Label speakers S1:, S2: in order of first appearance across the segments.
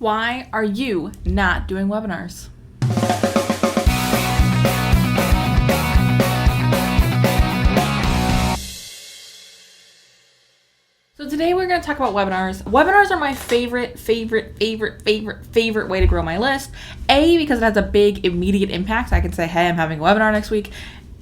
S1: Why are you not doing webinars? So today we're going to talk about webinars. Webinars are my favorite way to grow my list. A, because it has a big immediate impact. I can say, hey, I'm having a webinar next week.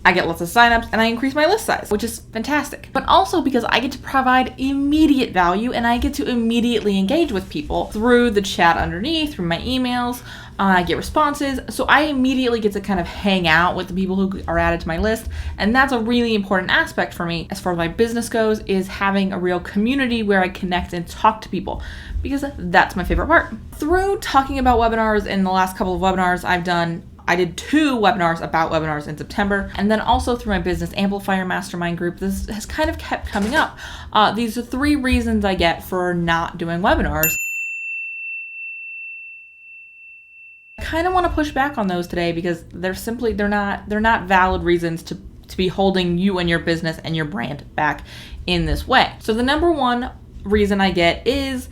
S1: I get lots of signups and I increase my list size, which is fantastic. But also because I get to provide immediate value and I get to immediately engage with people through the chat underneath, through my emails. I get responses. So I immediately get to kind of hang out with the people who are added to my list. And that's a really important aspect for me as far as my business goes, is having a real community where I connect and talk to people, because that's my favorite part. Through talking about webinars in the last couple of webinars I did 2 webinars about webinars in September, and then also through my Business Amplifier Mastermind group, this has kind of kept coming up. These are 3 reasons I get for not doing webinars. I kind of want to push back on those today because they're not valid reasons to be holding you and your business and your brand back in this way. So the number one reason I get is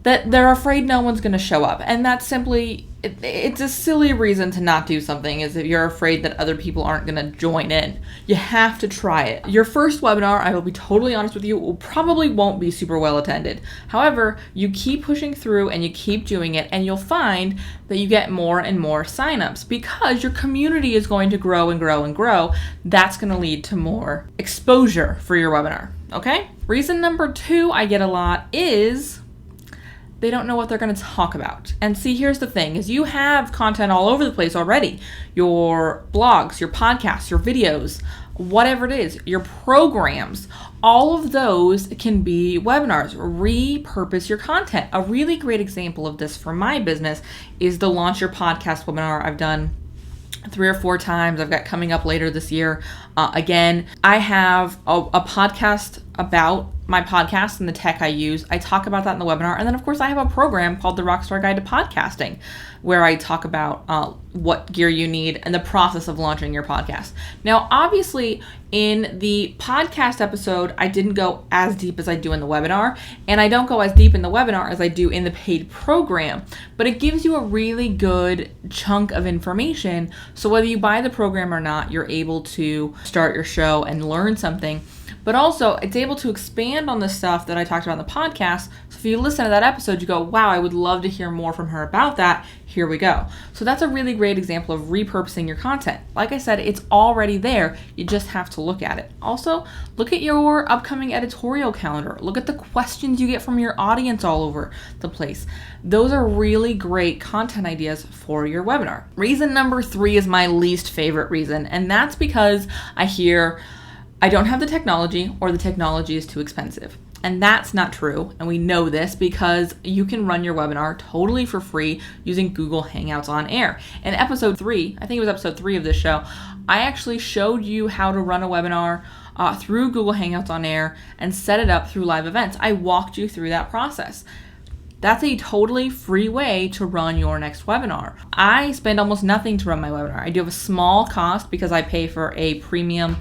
S1: that they're afraid no one's going to show up. And that's simply, it's a silly reason to not do something, is if you're afraid that other people aren't going to join in. You have to try it. Your first webinar, I will be totally honest with you, probably won't be super well attended. However, you keep pushing through and you keep doing it, and you'll find that you get more and more signups because your community is going to grow and grow and grow. That's going to lead to more exposure for your webinar. Okay? Reason number 2 I get a lot is they don't know what they're going to talk about. And see, here's the thing, is you have content all over the place already. Your blogs, your podcasts, your videos, whatever it is, your programs, all of those can be webinars. Repurpose your content. A really great example of this for my business is the Launch Your Podcast webinar I've done 3 or 4 times. I've got coming up later this year. Again, I have a podcast about my podcast and the tech I use. I talk about that in the webinar. And then, of course, I have a program called The Rockstar Guide to Podcasting, where I talk about what gear you need and the process of launching your podcast. Now, obviously, in the podcast episode, I didn't go as deep as I do in the webinar, and I don't go as deep in the webinar as I do in the paid program, but it gives you a really good chunk of information. So whether you buy the program or not, you're able to start your show and learn something. But also, it's able to expand on the stuff that I talked about in the podcast. So if you listen to that episode, you go, wow, I would love to hear more from her about that. Here we go. So that's a really great example of repurposing your content. Like I said, it's already there. You just have to look at it. Also, look at your upcoming editorial calendar. Look at the questions you get from your audience all over the place. Those are really great content ideas for your webinar. Reason number 3 is my least favorite reason, and that's because I hear, I don't have the technology, or the technology is too expensive. And that's not true. And we know this because you can run your webinar totally for free using Google Hangouts on Air. In episode 3, I think it was episode 3 of this show, I actually showed you how to run a webinar through Google Hangouts on Air and set it up through live events. I walked you through that process. That's a totally free way to run your next webinar. I spend almost nothing to run my webinar. I do have a small cost because I pay for a premium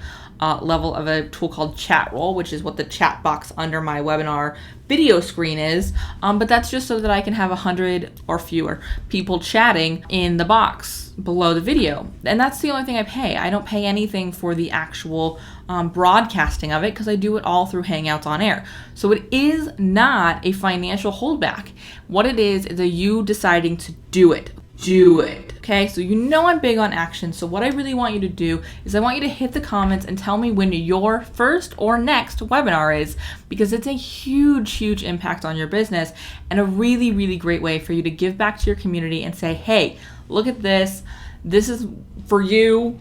S1: level of a tool called Chatroll, which is what the chat box under my webinar video screen is. But that's just so that I can have 100 or fewer people chatting in the box below the video. And that's the only thing I pay. I don't pay anything for the actual broadcasting of it because I do it all through Hangouts on Air. So it is not a financial holdback. What it is a you deciding to do it. Do it. Okay, so you know I'm big on action. So what I really want you to do is I want you to hit the comments and tell me when your first or next webinar is, because it's a huge impact on your business and a really, really great way for you to give back to your community and say, hey, look at this. This is for you.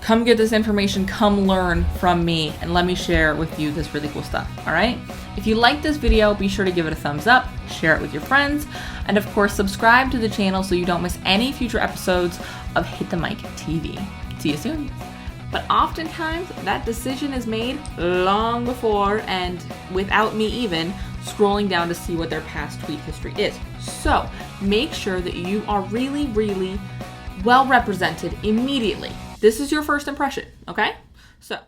S1: Come get this information. Come learn from me and let me share with you this really cool stuff. All right. If you like this video, be sure to give it a thumbs up, share it with your friends, and of course, subscribe to the channel so you don't miss any future episodes of Hit the Mic TV. See you soon. But oftentimes, that decision is made long before and without me even scrolling down to see what their past tweet history is. So make sure that you are really, really well represented immediately. This is your first impression, okay? So